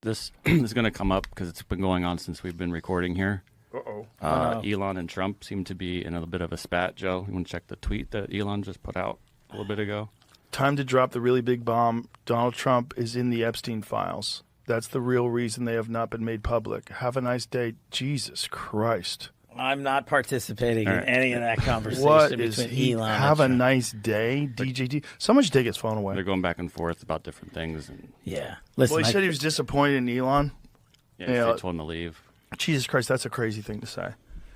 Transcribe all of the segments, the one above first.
this is going to come up because it's been going on since we've been recording here. Elon and Trump seem to be in a bit of a spat, Joe. You want to check the tweet that Elon just put out a little bit ago? Time to drop the really big bomb. Donald Trump is in the Epstein files. That's the real reason they have not been made public. Have a nice day. Jesus Christ. I'm not participating in any of that conversation What between is he? Elon Have and a Trump. nice day, DJD. Someone should take his phone away. They're going back and forth about different things. And Yeah. Listen, Well, he said he was disappointed in Elon. yeah, Yeah. they told him to leave. Jesus Christ, that's a crazy thing to say.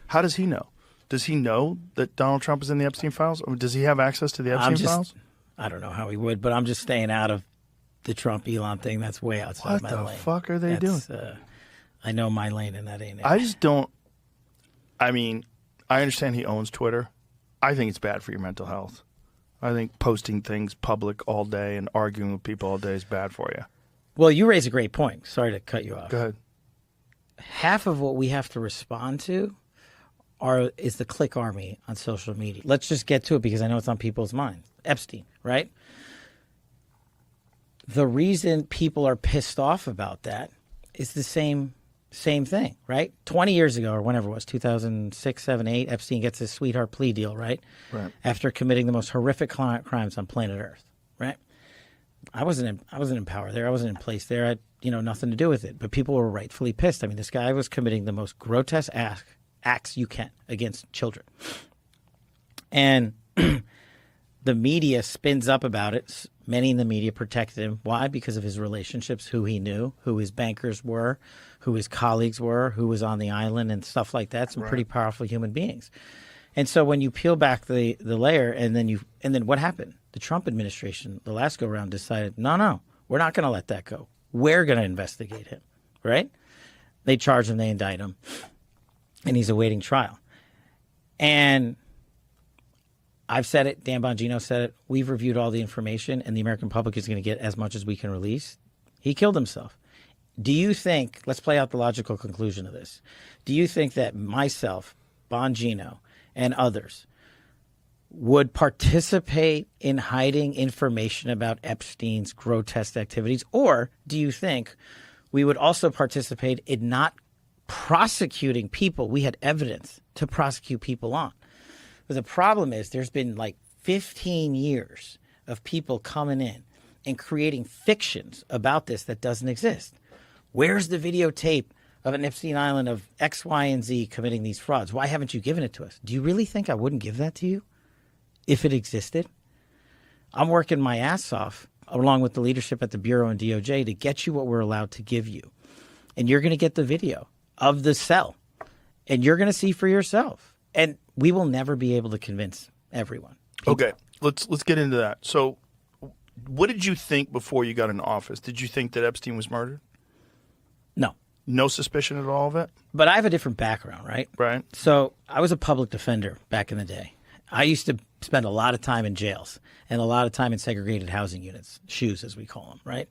How does he know? Does he know that Donald Trump is in the Epstein files? Or does he have access to the Epstein files? I don't know how he would, but I'm just staying out of the Trump-Elon thing. That's way outside my lane. What the fuck are they doing? I know my lane, and that ain't it. I just don't. I mean, I understand he owns Twitter. I think it's bad for your mental health. I think posting things public all day and arguing with people all day is bad for you. Well, you raise a great point. Sorry to cut you off. Go ahead. Half of what we have to respond to is the click army on social media. Let's just get to it because I know it's on people's minds. Epstein, right? The reason people are pissed off about that is the same thing, right? 20 years ago or whenever it was, 2006, 7, 8, Epstein gets his sweetheart plea deal, right? Right. After committing the most horrific crimes on planet Earth, right? I wasn't in power there. I wasn't in place there. I had, nothing to do with it. But people were rightfully pissed. I mean, this guy was committing the most grotesque acts you can against children. And the media spins up about it. Many in the media protected him. Why? Because of his relationships, who he knew, who his bankers were, who his colleagues were, who was on the island and stuff like that. Some pretty powerful human beings. And so when you peel back the layer and then what happened? The Trump administration, the last go around, decided, no, we're not going to let that go. We're going to investigate him, right? They charge him, they indict him, and he's awaiting trial. And I've said it, Dan Bongino said it, we've reviewed all the information, and the American public is going to get as much as we can release. He killed himself. Do you think, let's play out the logical conclusion of this. Do you think that myself, Bongino, and others would participate in hiding information about Epstein's grotesque activities? Or do you think we would also participate in not prosecuting people we had evidence to prosecute people on? But the problem is there's been like 15 years of people coming in and creating fictions about this that doesn't exist. Where's the videotape of an Epstein Island of X, Y, and Z committing these frauds? Why haven't you given it to us? Do you really think I wouldn't give that to you if it existed? I'm working my ass off along with the leadership at the Bureau and DOJ to get you what we're allowed to give you. And you're going to get the video of the cell. And you're going to see for yourself. And we will never be able to convince everyone. Okay, let's get into that. So what did you think before you got in office? Did you think that Epstein was murdered? No. No suspicion at all of it? But I have a different background, right? Right. So I was a public defender back in the day. I used to spend a lot of time in jails and a lot of time in segregated housing units, SHUs as we call them, right?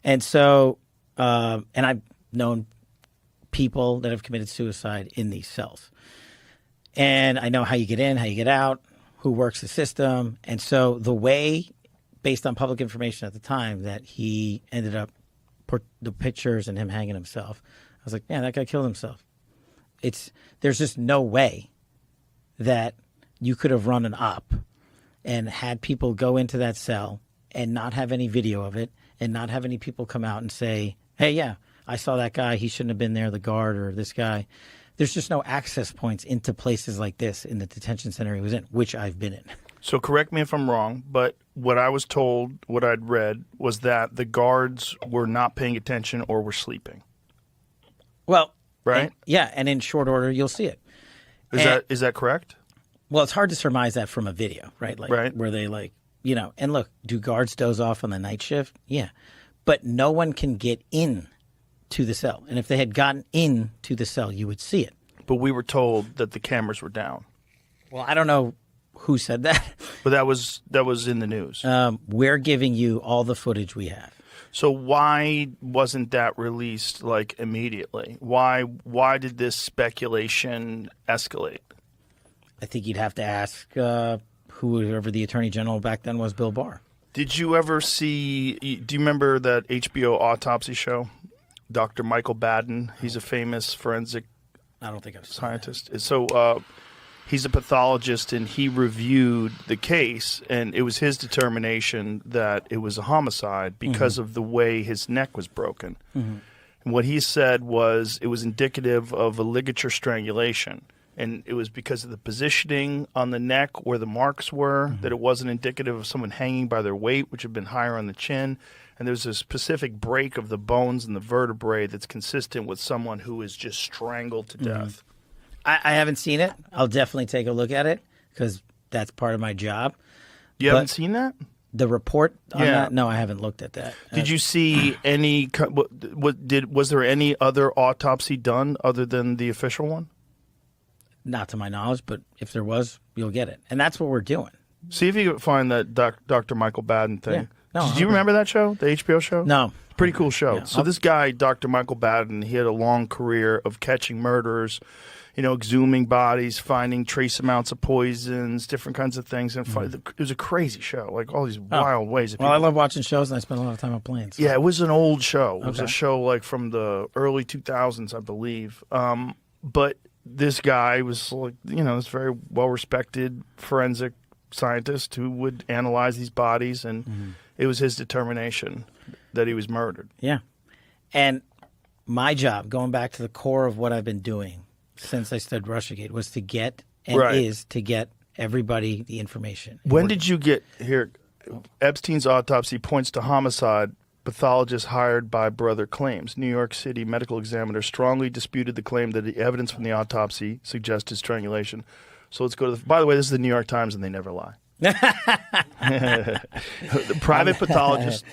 And so, and I've known people that have committed suicide in these cells. And I know how you get in, how you get out, who works the system. And so the way, based on public information at the time, that he ended up, the pictures and him hanging himself, I was like, yeah, that guy killed himself. There's just no way that you could have run an op and had people go into that cell and not have any video of it and not have any people come out and say, hey, yeah, I saw that guy. He shouldn't have been there, the guard or this guy. There's just no access points into places like this in the detention center he was in, which I've been in. So correct me if I'm wrong, but what I was told, what I'd read, was that the guards were not paying attention or were sleeping. Well, right? And in short order, you'll see it. Is that correct? Well, it's hard to surmise that from a video, right? Like, right. Where they and look, do guards doze off on the night shift? Yeah. But no one can get in to the cell. And if they had gotten into the cell, you would see it. But we were told that the cameras were down. Well, I don't know who said that. But that was in the news. We're giving you all the footage we have. So why wasn't that released immediately? Why did this speculation escalate? I think you'd have to ask whoever the attorney general back then was, Bill Barr. Did you ever see? Do you remember that HBO autopsy show? Dr. Michael Baden. He's a famous forensic I don't think I've seen scientist. So he's a pathologist, and he reviewed the case, and it was his determination that it was a homicide because of the way his neck was broken. And what he said was it was indicative of a ligature strangulation, and it was because of the positioning on the neck where the marks were, that it wasn't indicative of someone hanging by their weight, which had been higher on the chin. And there's a specific break of the bones and the vertebrae that's consistent with someone who is just strangled to death. I haven't seen it. I'll definitely take a look at it because that's part of my job. You haven't seen that? The report on Yeah. that? No, I haven't looked at that. Did you see any? Was there any other autopsy done other than the official one? Not to my knowledge, but if there was, you'll get it. And that's what we're doing. See if you can find that Dr. Michael Baden thing. Yeah. No, Did you remember that show, the HBO show? No. Pretty cool show. Yeah. So this guy, Dr. Michael Baden, he had a long career of catching murderers, exhuming bodies, finding trace amounts of poisons, different kinds of things. And it was a crazy show, like all these wild ways. Well, I love watching shows, and I spend a lot of time on planes. So. Yeah, it was an old show. It was a show like from the early 2000s, I believe. But this guy was like, this very well-respected forensic scientist who would analyze these bodies, and it was his determination that he was murdered. Yeah. And my job, going back to the core of what I've been doing since I studied Russiagate, was to get, and is to get everybody the information. When did you get here? Epstein's autopsy points to homicide. Pathologist hired by brother claims. New York City medical examiner strongly disputed the claim that the evidence from the autopsy suggested strangulation. So let's go to by the way, this is the New York Times, and they never lie. The private pathologist,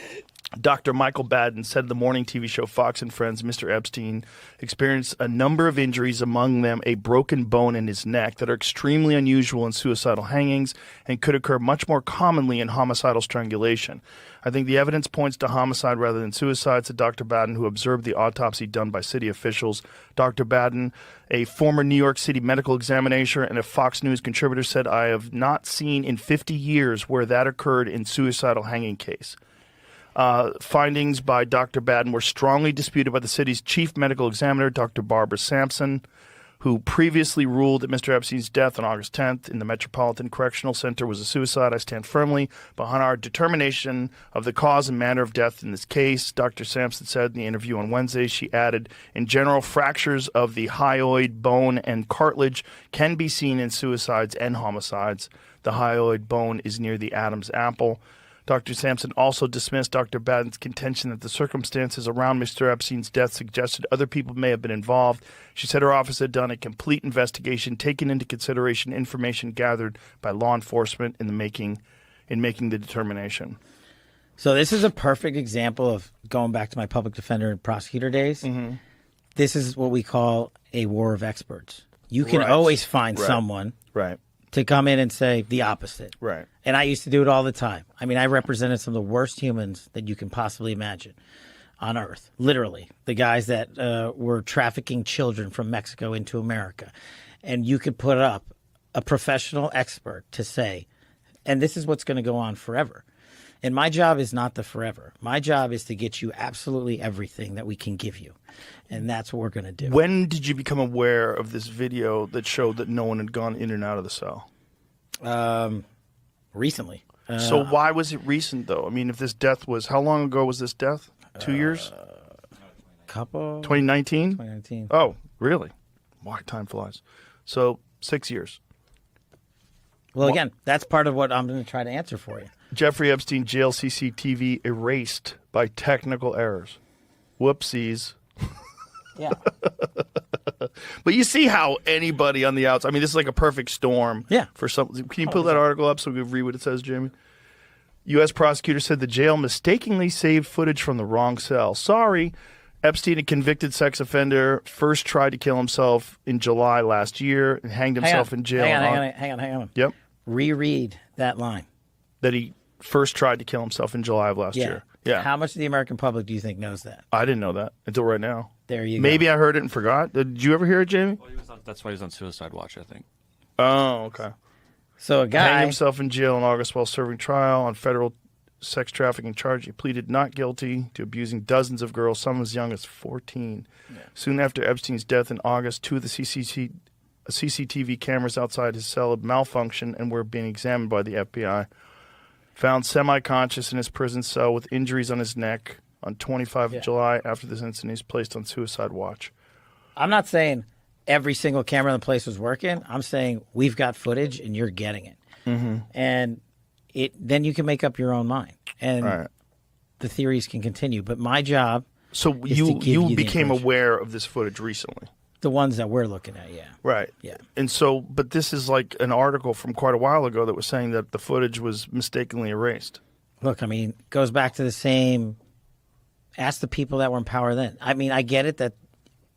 Dr. Michael Baden, said the morning TV show Fox and Friends Mr. Epstein experienced a number of injuries, among them a broken bone in his neck, that are extremely unusual in suicidal hangings and could occur much more commonly in homicidal strangulation. I think the evidence points to homicide rather than suicide, said Dr. Baden, who observed the autopsy done by city officials. Dr. Baden, a former New York City medical examiner and a Fox News contributor, said, I have not seen in 50 years where that occurred in suicidal hanging case. Findings by Dr. Baden were strongly disputed by the city's chief medical examiner, Dr. Barbara Sampson, who previously ruled that Mr. Epstein's death on August 10th in the Metropolitan Correctional Center was a suicide. I stand firmly behind our determination of the cause and manner of death in this case, Dr. Sampson said in the interview on Wednesday. She added, in general, fractures of the hyoid bone and cartilage can be seen in suicides and homicides. The hyoid bone is near the Adam's apple. Dr. Sampson also dismissed Dr. Baden's contention that the circumstances around Mr. Epstein's death suggested other people may have been involved. She said her office had done a complete investigation, taking into consideration information gathered by law enforcement in making the determination. So this is a perfect example of going back to my public defender and prosecutor days. This is what we call a war of experts. You can always find someone to come in and say the opposite. Right. And I used to do it all the time. I mean, I represented some of the worst humans that you can possibly imagine on earth. Literally. The guys that were trafficking children from Mexico into America. And you could put up a professional expert to say, and this is what's going to go on forever. And my job is not the forever. My job is to get you absolutely everything that we can give you. And that's what we're going to do. When did you become aware of this video that showed that no one had gone in and out of the cell? Recently. So why was it recent, though? I mean, if this death was, how long ago was this death? 2 years? 2019? 2019. Oh, really? Why time flies. So 6 years. Well, again, that's part of what I'm going to try to answer for you. Jeffrey Epstein jail CCTV erased by technical errors. Whoopsies. Yeah. But you see how anybody on the outside, I mean, this is like a perfect storm. Yeah. For some, can you pull that article up so we can read what it says, Jamie? U.S. prosecutor said the jail mistakenly saved footage from the wrong cell. Sorry. Epstein, a convicted sex offender, first tried to kill himself in July last year and hanged himself in jail. Hang on. Yep. Reread that line. That he first tried to kill himself in July of last year. Yeah. How much of the American public do you think knows that? I didn't know that until right now. There you go. Maybe I heard it and forgot. Did you ever hear it, Jamie? Well, that's why he's on Suicide Watch, I think. Oh, okay. So a guy hanged himself in jail in August while serving trial on federal sex trafficking charge. He pleaded not guilty to abusing dozens of girls, some as young as 14. Yeah. Soon after Epstein's death in August, 2 of the CCTV cameras outside his cell had malfunctioned and were being examined by the FBI. Found semi-conscious in his prison cell with injuries on his neck. On 25 of July, after this incident, he's placed on suicide watch. I'm not saying every single camera in the place was working. I'm saying we've got footage and you're getting it. Mm-hmm. And then you can make up your own mind. And the theories can continue. But my job is to give you became aware of this footage recently. The ones that we're looking at, yeah. Right. Yeah. And so, but this is like an article from quite a while ago that was saying that the footage was mistakenly erased. Look, I mean, it goes back to the same, ask the people that were in power then. I mean, I get it that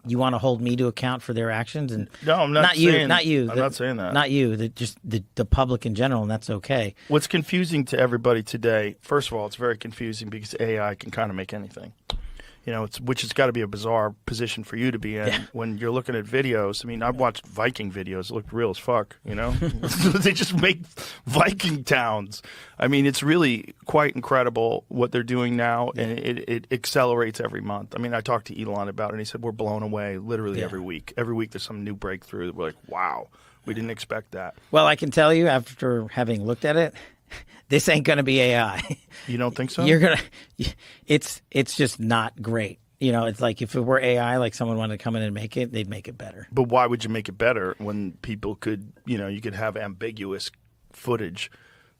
you want to hold me to account for their actions. And no, I'm not saying, not you. I'm not saying that. Not you, just the public in general, and that's okay. What's confusing to everybody today, first of all, it's very confusing because AI can kind of make anything. You know, which has got to be a bizarre position for you to be in when you're looking at videos. I mean, I've watched Viking videos. It looked real as fuck, you know? They just make Viking towns. I mean, it's really quite incredible what they're doing now, and it accelerates every month. I mean, I talked to Elon about it, and he said we're blown away literally every week. Every week there's some new breakthrough that we're like, wow, we didn't expect that. Well, I can tell you after having looked at it, this ain't going to be AI. You don't think so? You're gonna. It's just not great. You know, it's like if it were AI, like someone wanted to come in and make it, they'd make it better. But why would you make it better when people could, you know, you could have ambiguous footage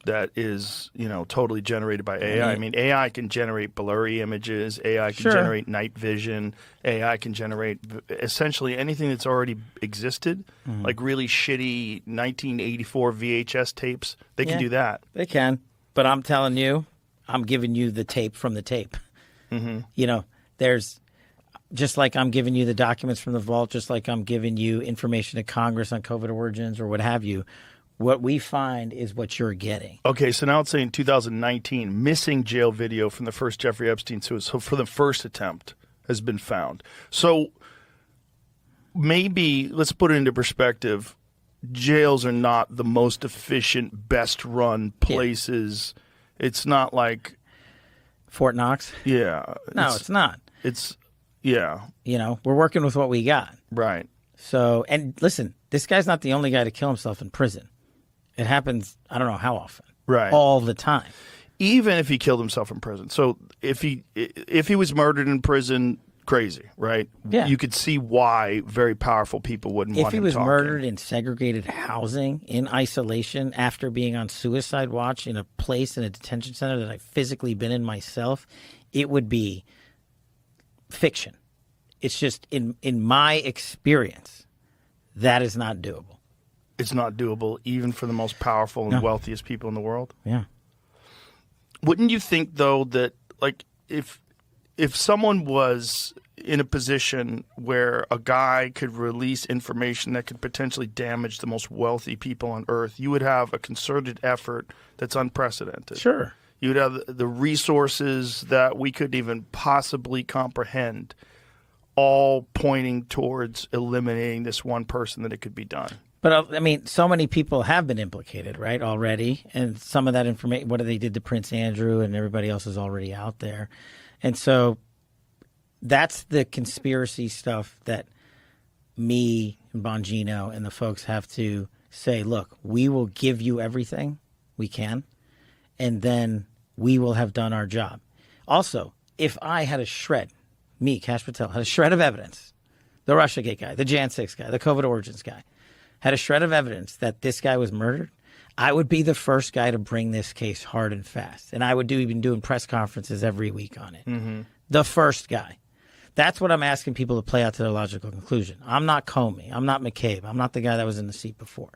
that is, you know, totally generated by AI. I mean, AI can generate blurry images. AI can generate night vision. AI can generate essentially anything that's already existed, like really shitty 1984 VHS tapes. They can do that. They can. But I'm telling you, I'm giving you the tape from the tape. You know, there's just like I'm giving you the documents from the vault, just like I'm giving you information to Congress on COVID origins or what have you. What we find is what you're getting. Okay, so now it's saying 2019, missing jail video from the first Jeffrey Epstein suicide. So for the first attempt has been found. So maybe, let's put it into perspective, jails are not the most efficient, best-run places. It's not like Fort Knox? Yeah. No, it's not. It's, yeah. You know, we're working with what we got. Right. So, and listen, this guy's not the only guy to kill himself in prison. It happens, I don't know how often. Right. All the time. Even if he killed himself in prison. So if he was murdered in prison, crazy, right? Yeah. You could see why very powerful people wouldn't want him talking. If he was murdered in in segregated housing, in isolation, after being on suicide watch in a place in a detention center that I've physically been in myself, it would be fiction. It's just, in my experience, that is not doable. It's not doable even for the most powerful and wealthiest people in the world? Yeah. Wouldn't you think, though, that like if someone was in a position where a guy could release information that could potentially damage the most wealthy people on Earth, you would have a concerted effort that's unprecedented? Sure. You would have the resources that we couldn't even possibly comprehend, all pointing towards eliminating this one person that it could be done. But, I mean, so many people have been implicated, right, already. And some of that information, what they did to Prince Andrew and everybody else is already out there. And so that's the conspiracy stuff that me and Bongino and the folks have to say, look, we will give you everything we can, and then we will have done our job. Also, if I had a shred, me, Kash Patel, had a shred of evidence, the Russiagate guy, the Jan 6 guy, the COVID origins guy, had a shred of evidence that this guy was murdered, I would be the first guy to bring this case hard and fast. And I would even doing press conferences every week on it. Mm-hmm. The first guy. That's what I'm asking people to play out to their logical conclusion. I'm not Comey. I'm not McCabe. I'm not the guy that was in the seat before.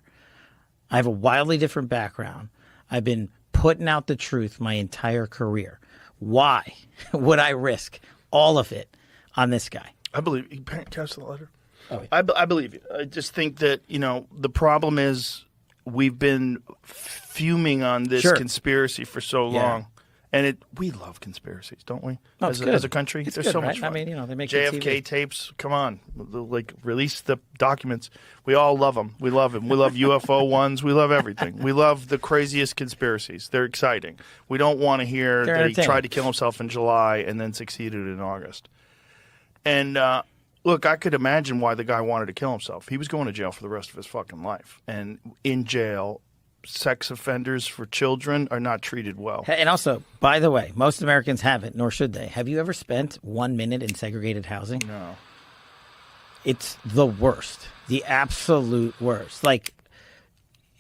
I have a wildly different background. I've been putting out the truth my entire career. Why would I risk all of it on this guy? I believe you. Catch the letter. Oh, yeah. I believe you. I just think that, you know, the problem is we've been fuming on this conspiracy for so long. And we love conspiracies, don't we? Oh, As a country, it's there's good, so right? much fun. I mean, they make JFK TV. tapes. Come on, like release the documents. We all love them. We love them. We love UFO ones. We love everything. We love the craziest conspiracies. They're exciting. We don't want to hear They're that he entertaining. tried to kill himself in July and then succeeded in August. And look, I could imagine why the guy wanted to kill himself. He was going to jail for the rest of his fucking life, and in jail, sex offenders for children are not treated well. And also, by the way, most Americans haven't, nor should they. Have you ever spent 1 minute in segregated housing? No. It's the worst, the absolute worst. Like,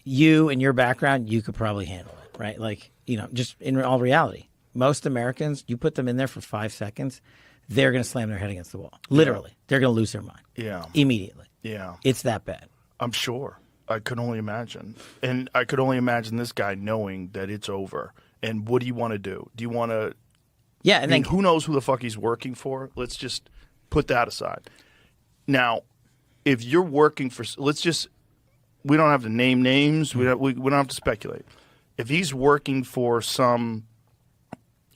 you and your background, you could probably handle it, right? Like, just in all reality, most Americans, you put them in there for 5 seconds, they're going to slam their head against the wall. Literally. They're going to lose their mind. Yeah. Immediately. Yeah. It's that bad. I'm sure. I could only imagine. And I could only imagine this guy knowing that it's over. And what do you want to do? Do you want to... Yeah, and I mean, then who knows who the fuck he's working for? Let's just put that aside. Now, if you're working for... Let's just... We don't have to name names. We don't have to speculate. If he's working for some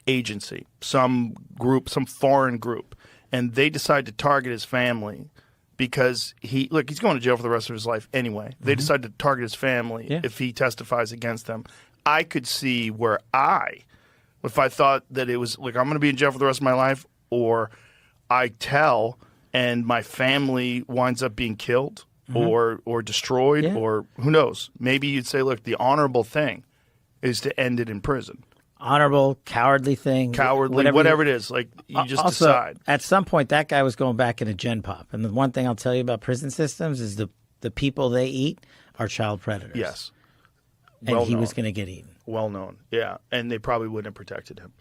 agency, some group, some foreign group, and they decide to target his family... Because he's going to jail for the rest of his life anyway. They decide to target his family if he testifies against them. I could see where if I thought that it was like I'm going to be in jail for the rest of my life, or I tell and my family winds up being killed or destroyed, or who knows? Maybe you'd say, look, the honorable thing is to end it in prison. honorable, cowardly thing. Whatever it is. Like, you just also, decide. At some point, that guy was going back into Gen Pop. And the one thing I'll tell you about prison systems is the people they eat are child predators. Yes. And he was going to get eaten. Well known. Yeah. And they probably wouldn't have protected him.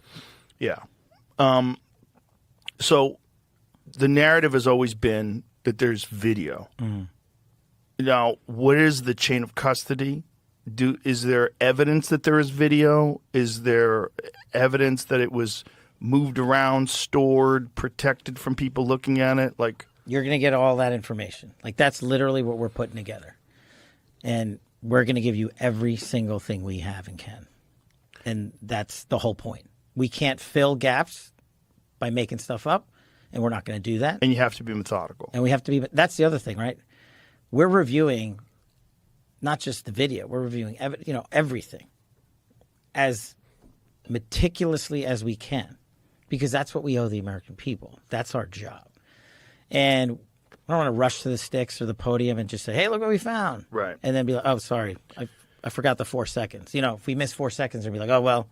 Yeah. So the narrative has always been that there's video. Mm. Now, what is the chain of custody? Is there evidence that there is video? Is there evidence that it was moved around, stored, protected from people looking at it? Like, you're going to get all that information. Like, that's literally what we're putting together. And we're going to give you every single thing we have and can. And that's the whole point. We can't fill gaps by making stuff up, and we're not going to do that. And you have to be methodical. And we have to be, that's the other thing, right? We're reviewing not just the video, we're reviewing everything as meticulously as we can, because that's what we owe the American people. That's our job. And I don't want to rush to the sticks or the podium and just say, hey, look what we found. Right. And then be like, oh, sorry, I forgot the 4 seconds. You know, if we miss 4 seconds, we'll be like, oh, well,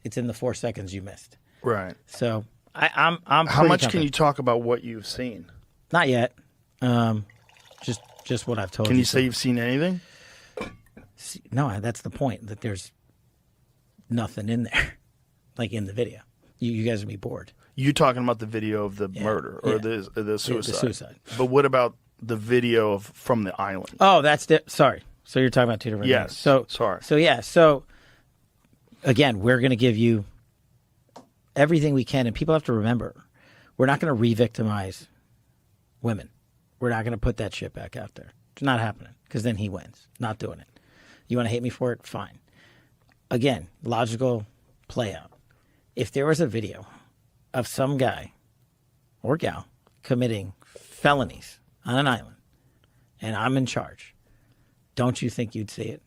it's in the 4 seconds you missed. Right. So I'm How much can you talk about what you've seen? Not yet. Just what I've told you. Can you say you've seen anything? No, that's the point, that there's nothing in there, like in the video. You guys would be bored. You're talking about the video of the murder or the suicide. The suicide. But what about the video from the island? Oh, sorry. So you're talking about two different things. Yes. Sorry. So again, we're going to give you everything we can. And people have to remember, we're not going to re-victimize women. We're not going to put that shit back out there. It's not happening, because then he wins. Not doing it. You want to hate me for it? Fine. Again, logical play out. If there was a video of some guy or gal committing felonies on an island and I'm in charge, don't you think you'd see it?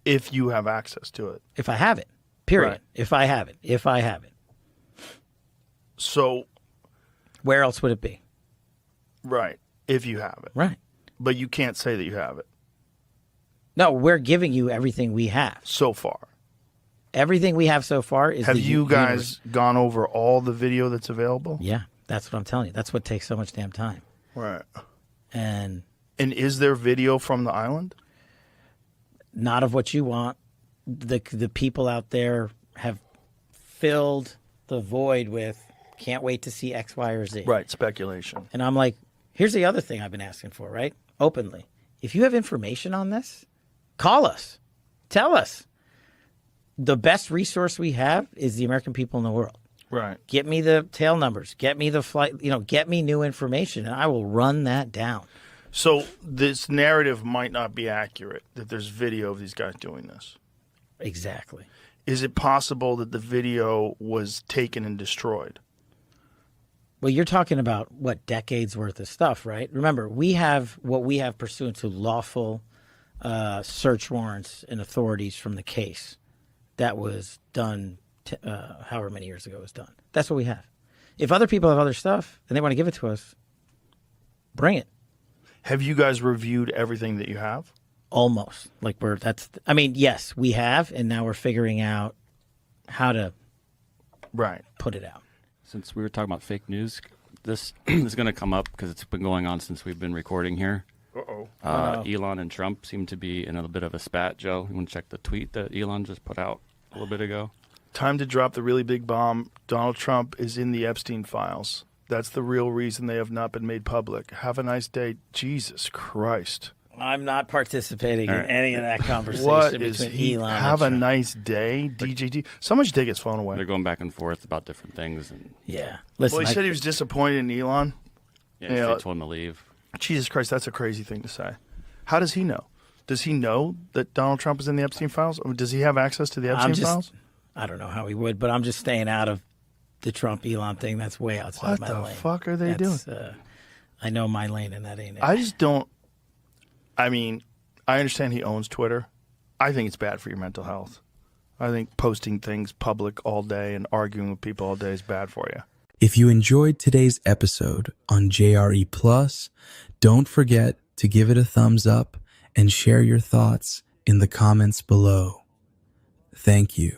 If you have access to it. If I have it. Period. Right. If I have it. So. Where else would it be? Right. If you have it. Right. But you can't say that you have it. No, we're giving you everything we have. So far. Everything we have so far is. Have you guys gone over all the video that's available? Yeah, that's what I'm telling you. That's what takes so much damn time. Right. And is there video from the island? Not of what you want. The people out there have filled the void with can't wait to see X, Y, or Z. Right, speculation. And I'm like, here's the other thing I've been asking for, right? Openly. If you have information on this, call us. Tell us. The best resource we have is the American people in the world. Right. Get me the tail numbers. Get me the flight, get me new information, and I will run that down. So this narrative might not be accurate, that there's video of these guys doing this. Exactly. is it possible that the video was taken and destroyed? Well, you're talking about, what, decades worth of stuff, right? Remember, we have what we have pursuant to lawful search warrants and authorities from the case that was done however many years ago it was done. That's what we have. If other people have other stuff and they want to give it to us, bring it. Have you guys reviewed everything that you have? Almost. Yes, we have, and now we're figuring out how to put it out. Since we were talking about fake news, this is going to come up because it's been going on since we've been recording here. Elon and Trump seem to be in a bit of a spat, Joe. You want to check the tweet that Elon just put out a little bit ago? Time to drop the really big bomb. Donald Trump is in the Epstein files. That's the real reason they have not been made public. Have a nice day. Jesus Christ. I'm not participating in any of that conversation What between is he? Elon and Have a Trump. nice day, DJT. Someone should take his phone away. They're going back and forth about different things. And Yeah. Listen, Well, he said he was disappointed in Elon. yeah, Yeah. they told him to leave. Jesus Christ, that's a crazy thing to say. How does he know? Does he know that Donald Trump is in the Epstein files? Or does he have access to the Epstein files? I don't know how he would, but I'm just staying out of the Trump-Elon thing. That's way outside What my the lane. fuck are they doing? I know my lane, and that ain't it. I just don't. I mean, I understand he owns Twitter. I think it's bad for your mental health. I think posting things public all day and arguing with people all day is bad for you. If you enjoyed today's episode on JRE Plus, don't forget to give it a thumbs up and share your thoughts in the comments below. Thank you.